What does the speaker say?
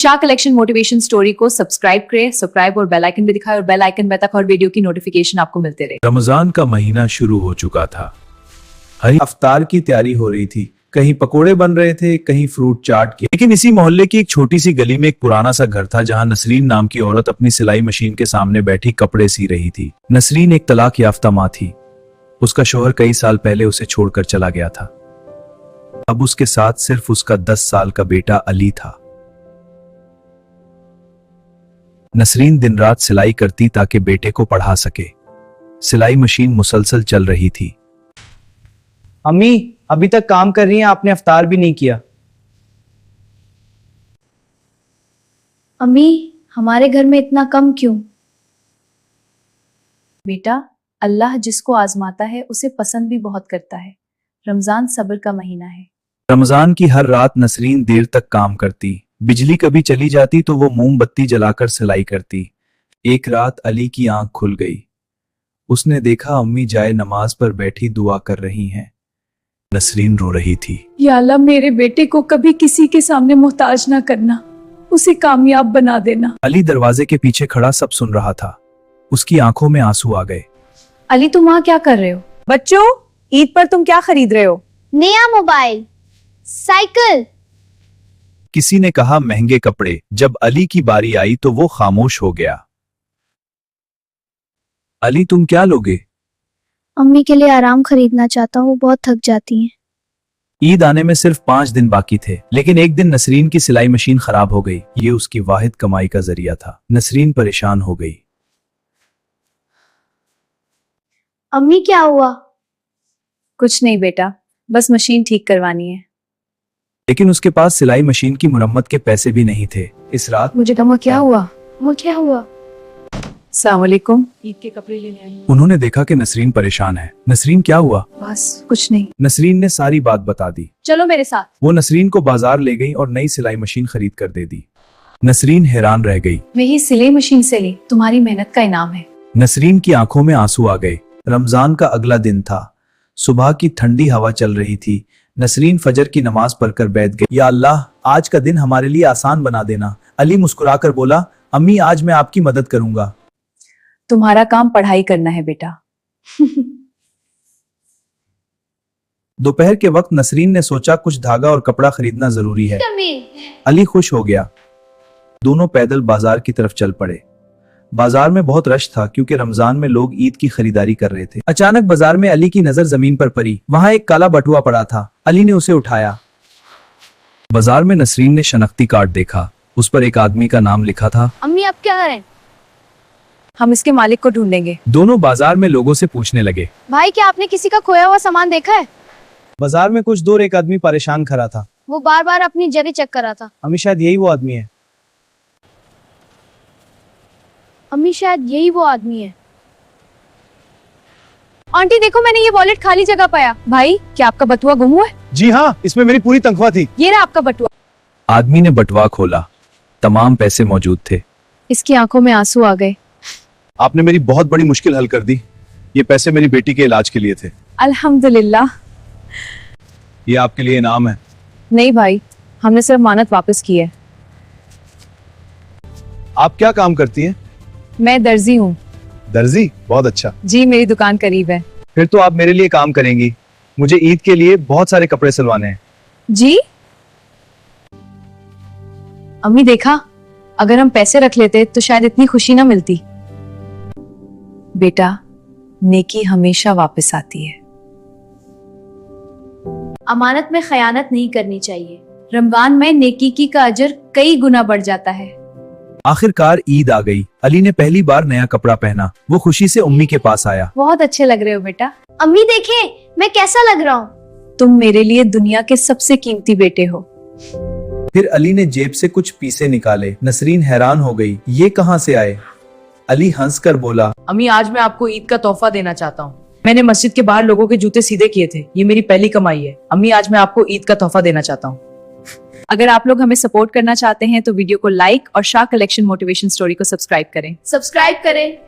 Shah collection motivation story को subscribe करें, subscribe और बेल आइकन भी दिखाएं और बेल आइकन में तक हर वीडियो की नोटिफिकेशन आपको मिलते रहे। रमजान का महीना शुरू हो चुका था। हर इफ्तार की तैयारी हो रही थी। कहीं पकोड़े बन रहे थे, कहीं फ्रूट चाट की। लेकिन इसी मोहल्ले की एक छोटी सी गली में एक पुराना सा घर था जहां नसरीन नाम की औरत अपनी सिलाई मशीन के सामने बैठी कपड़े सी रही थी। नसरीन एक तलाक याफ्ता मां थी। उसका शौहर कई साल पहले उसे छोड़कर चला गया था। अब उसके साथ सिर्फ उसका 10 साल का बेटा अली था। नसरीन दिन रात सिलाई करती ताकि बेटे को पढ़ा सके। सिलाई मशीन मुसलसल चल रही थी। अम्मी अभी तक काम कर रही हैं, आपने इफ्तार भी नहीं किया। अम्मी हमारे घर में इतना कम क्यों? बेटा, अल्लाह जिसको आजमाता है उसे पसंद भी बहुत करता है। रमजान सब्र का महीना है। रमजान की हर रात नसरीन देर तक काम करती। बिजली कभी चली जाती तो वो मोमबत्ती जलाकर सिलाई करती। एक रात अली की आंख खुल गई। उसने देखा अम्मी जाए नमाज पर बैठी दुआ कर रही हैं। नसरीन रो रही थी। या अल्लाह, मेरे बेटे को कभी किसी के सामने मोहताज ना करना, उसे कामयाब बना देना। अली दरवाजे के पीछे खड़ा सब सुन रहा था। उसकी आंखों में आंसू आ गए। अली, तुम वहाँ क्या कर रहे हो? बच्चों, ईद पर तुम क्या खरीद रहे हो? नया मोबाइल, साइकिल। किसी ने कहा महंगे कपड़े। जब अली की बारी आई तो वो खामोश हो गया। अली, तुम क्या लोगे? अम्मी के लिए आराम खरीदना चाहता हूँ, बहुत थक जाती हैं। ईद आने में सिर्फ 5 दिन बाकी थे, लेकिन एक दिन नसरीन की सिलाई मशीन खराब हो गई। ये उसकी वाहिद कमाई का जरिया था। नसरीन परेशान हो गई। अम्मी क्या हुआ? कुछ नहीं बेटा, बस मशीन ठीक करवानी है। लेकिन उसके पास सिलाई मशीन की मुरम्मत के पैसे भी नहीं थे। इस रात मुझे तो क्या हुआ? वो क्या हुआ? अस्सलाम वालेकुम। ईद के कपड़े लेने आई हूँ। उन्होंने देखा कि नसरीन परेशान है। नसरीन, क्या हुआ? बस कुछ नहीं। नसरीन ने सारी बात बता दी। चलो मेरे साथ। वो नसरीन को बाजार ले गई और नई सिलाई मशीन खरीद कर दे दी। नसरीन हैरान रह गई। मैं ये सिलाई मशीन से ली, तुम्हारी मेहनत का इनाम है। नसरीन की आंखों में आंसू आ गए। रमजान का अगला दिन था। सुबह की ठंडी हवा चल रही थी। नसरीन फजर की नमाज पढ़कर बैठ गई। या अल्लाह, आज का दिन हमारे लिए आसान बना देना। अली मुस्कुराकर बोला, अम्मी आज मैं आपकी मदद करूंगा। तुम्हारा काम पढ़ाई करना है बेटा। दोपहर के वक्त नसरीन ने सोचा कुछ धागा और कपड़ा खरीदना जरूरी है। अली खुश हो गया। दोनों पैदल बाजार की तरफ चल पड़े। बाजार में बहुत रश था क्योंकि रमजान में लोग ईद की खरीदारी कर रहे थे। अचानक बाजार में अली की नजर जमीन पर पड़ी। वहां एक काला बटुआ पड़ा था। अली ने उसे उठाया। बाजार में नसरीन ने शनाख्ती कार्ड देखा। उस पर एक आदमी का नाम लिखा था। अम्मी अब क्या करें? हम इसके मालिक को ढूंढेंगे। दोनों बाजार में लोगों से पूछने लगे। भाई क्या आपने किसी का खोया हुआ सामान देखा है? बाजार में कुछ दूर एक आदमी परेशान खड़ा था। वो बार बार अपनी जगह चेक कर रहा था। अम्मी शायद यही वो आदमी है। अम्मी शायद यही वो आदमी है। आंटी देखो, मैंने ये वॉलेट खाली जगह पाया। भाई, क्या आपका बटुआ गुम हुआ है? जी हाँ, इसमें मेरी पूरी तनख्वाह थी। ये रहा आपका बटुआ। आदमी ने बटुआ खोला। तमाम पैसे मौजूद थे। इसकी आंखों में आंसू आ गए। आपने मेरी बहुत बड़ी मुश्किल हल कर दी। ये पैसे मेरी बेटी के इलाज के लिए थे। अल्हम्दुलिल्लाह। ये आपके लिए इनाम है। नहीं भाई, हमने सिर्फ मानत वापस की है। आप क्या काम करती हैं? मैं दर्जी हूँ। दर्जी? बहुत अच्छा। जी, मेरी दुकान करीब है। फिर तो आप मेरे लिए काम करेंगी। मुझे ईद के लिए बहुत सारे कपड़े सिलवाने हैं। जी? अम्मी देखा, अगर हम पैसे रख लेते तो शायद इतनी खुशी ना मिलती। बेटा, नेकी हमेशा वापस आती है। अमानत में खयानत नहीं करनी चाहिए। रमजान में नेकी की का अजर कई गुना बढ़ जाता है। आखिरकार ईद आ गई। अली ने पहली बार नया कपड़ा पहना। वो खुशी से उम्मी के पास आया। बहुत अच्छे लग रहे हो बेटा। अम्मी देखें, मैं कैसा लग रहा हूँ? तुम मेरे लिए दुनिया के सबसे कीमती बेटे हो। फिर अली ने जेब से कुछ पैसे निकाले। नसरीन हैरान हो गई। ये कहाँ से आए? अली हंसकर बोला, अम्मी आज मैं आपको ईद का तोहफा देना चाहता हूँ। मैंने मस्जिद के बाहर लोगों के जूते सीधे किए थे। ये मेरी पहली कमाई है। अम्मी आज मैं आपको ईद का तोहफा देना चाहता हूँ। अगर आप लोग हमें सपोर्ट करना चाहते हैं तो वीडियो को लाइक और शाह कलेक्शन मोटिवेशन स्टोरी को सब्सक्राइब करें। सब्सक्राइब करें।